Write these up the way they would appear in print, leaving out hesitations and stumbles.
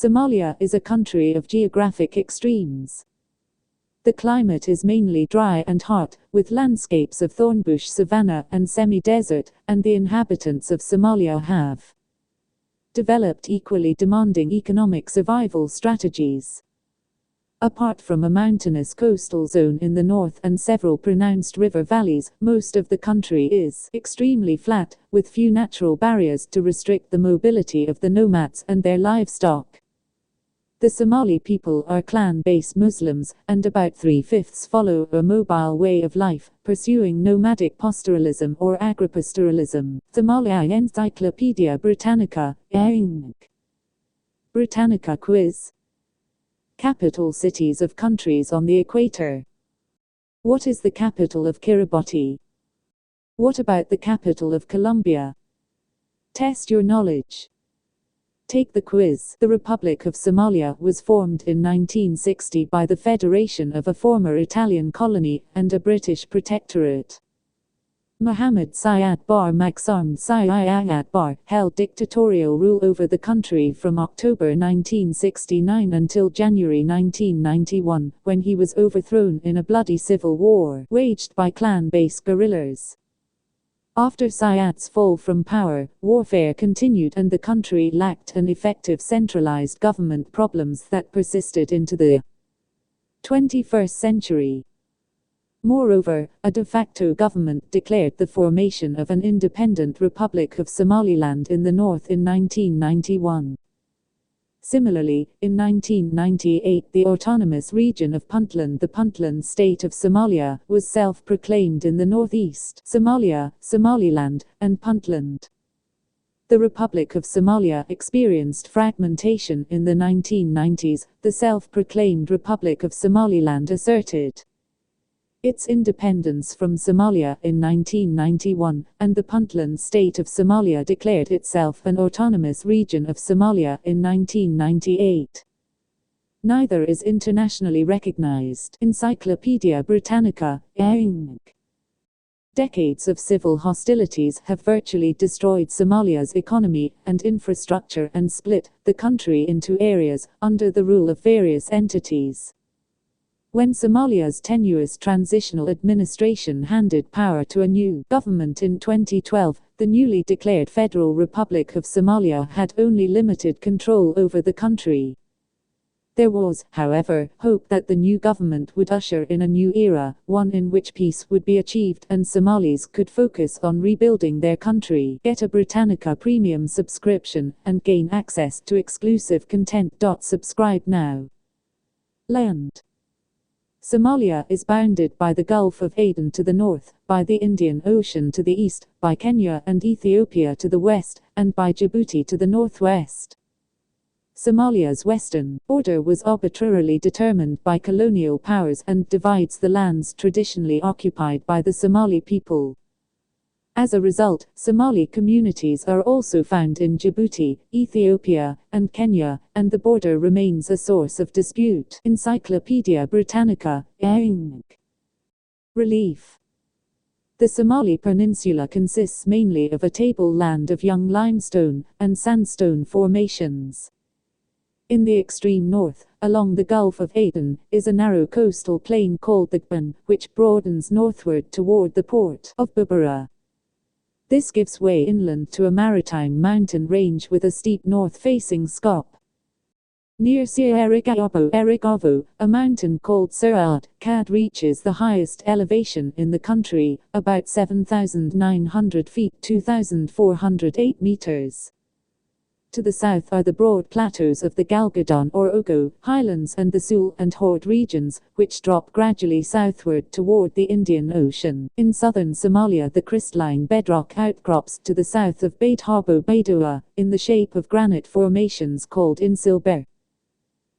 Somalia is a country of geographic extremes. The climate is mainly dry and hot, with landscapes of thornbush savanna and semi-desert, and the inhabitants of Somalia have developed equally demanding economic survival strategies. Apart from a mountainous coastal zone in the north and several pronounced river valleys, most of the country is extremely flat, with few natural barriers to restrict the mobility of the nomads and their livestock. The Somali people are clan-based Muslims, and about 3/5 follow a mobile way of life, pursuing nomadic pastoralism or agripastoralism. Somalia Encyclopedia Britannica, Britannica Quiz. Capital cities of countries on the equator. What is the capital of Kiribati? What about the capital of Colombia? Test your knowledge. Take the quiz. The Republic of Somalia was formed in 1960 by the federation of a former Italian colony and a British protectorate. Mohammed Siad Bar Maksarm Siad Bar held dictatorial rule over the country from October 1969 until January 1991, when he was overthrown in a bloody civil war waged by clan-based guerrillas. After Siad's fall from power, warfare continued and the country lacked an effective centralized government, problems that persisted into the 21st century. Moreover, a de facto government declared the formation of an independent Republic of Somaliland in the north in 1991. Similarly, in 1998 the autonomous region of Puntland, the Puntland state of Somalia, was self-proclaimed in the northeast, Somalia, Somaliland, and Puntland. The Republic of Somalia experienced fragmentation in the 1990s. The self-proclaimed Republic of Somaliland asserted its independence from Somalia in 1991, and the Puntland state of Somalia declared itself an autonomous region of Somalia in 1998. Neither is internationally recognized. Encyclopedia Britannica, Decades of civil hostilities have virtually destroyed Somalia's economy and infrastructure and split the country into areas under the rule of various entities. When Somalia's tenuous transitional administration handed power to a new government in 2012, the newly declared Federal Republic of Somalia had only limited control over the country. There was, however, hope that the new government would usher in a new era, one in which peace would be achieved and Somalis could focus on rebuilding their country. Get a Britannica premium subscription and gain access to exclusive content. Subscribe now. Land. Somalia is bounded by the Gulf of Aden to the north, by the Indian Ocean to the east, by Kenya and Ethiopia to the west, and by Djibouti to the northwest. Somalia's western border was arbitrarily determined by colonial powers and divides the lands traditionally occupied by the Somali people. As a result, Somali communities are also found in Djibouti, Ethiopia, and Kenya, and the border remains a source of dispute. Encyclopedia Britannica, Relief. The Somali peninsula consists mainly of a tableland of young limestone and sandstone formations. In the extreme north, along the Gulf of Aden, is a narrow coastal plain called the Gban, which broadens northward toward the port of Berbera. This gives way inland to a maritime mountain range with a steep north-facing scarp. Near Sierra Erigavo, a mountain called Surat Kad reaches the highest elevation in the country, about 7,900 feet 2,408 meters. To the south are the broad plateaus of the Galgadon or Ogo highlands and the Sul and Hord regions, which drop gradually southward toward the Indian Ocean. In southern Somalia, the crystalline bedrock outcrops to the south of Beit Habo Baidoa, in the shape of granite formations called Insilber.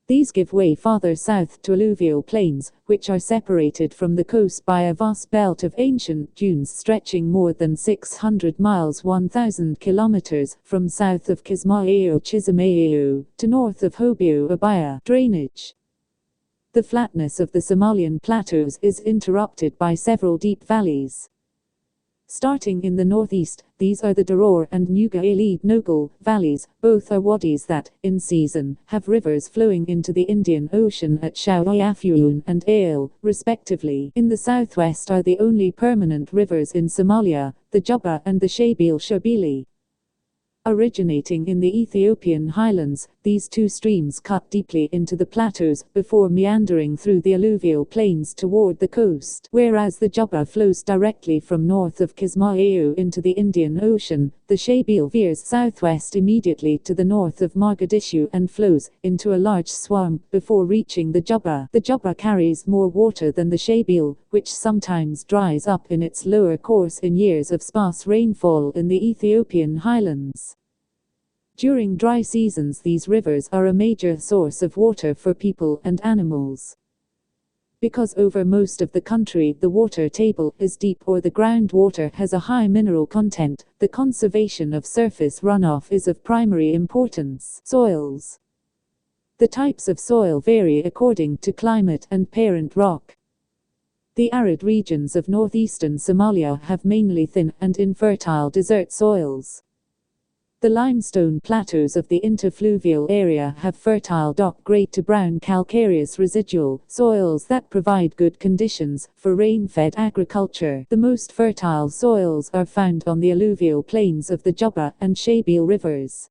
These give way farther south to alluvial plains, which are separated from the coast by a vast belt of ancient dunes stretching more than 600 miles 1,000 kilometers, from south of Kismayo to north of Hobyo Abaya. Drainage. The flatness of the Somalian plateaus is interrupted by several deep valleys. Starting in the northeast, these are the Garowe and Nuga Elid Nogal valleys. Both are wadis that, in season, have rivers flowing into the Indian Ocean at Shawyafun and Ale, respectively. In the southwest are the only permanent rivers in Somalia, the Juba and the Shabil Shabili. Originating in the Ethiopian highlands, these two streams cut deeply into the plateaus before meandering through the alluvial plains toward the coast. Whereas the Juba flows directly from north of Kismayo into the Indian Ocean, the Shabil veers southwest immediately to the north of Mogadishu and flows into a large swamp before reaching the Juba. The Juba carries more water than the Shabil, which sometimes dries up in its lower course in years of sparse rainfall in the Ethiopian highlands. During dry seasons, these rivers are a major source of water for people and animals. Because over most of the country the water table is deep or the groundwater has a high mineral content, the conservation of surface runoff is of primary importance. Soils. The types of soil vary according to climate and parent rock. The arid regions of northeastern Somalia have mainly thin and infertile desert soils. The limestone plateaus of the interfluvial area have fertile dark-grey to brown calcareous residual soils that provide good conditions for rain-fed agriculture. The most fertile soils are found on the alluvial plains of the Juba and Shabil rivers.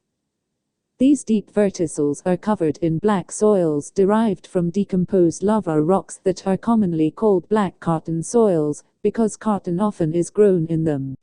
These deep verticils are covered in black soils derived from decomposed lava rocks that are commonly called black cotton soils, because cotton often is grown in them.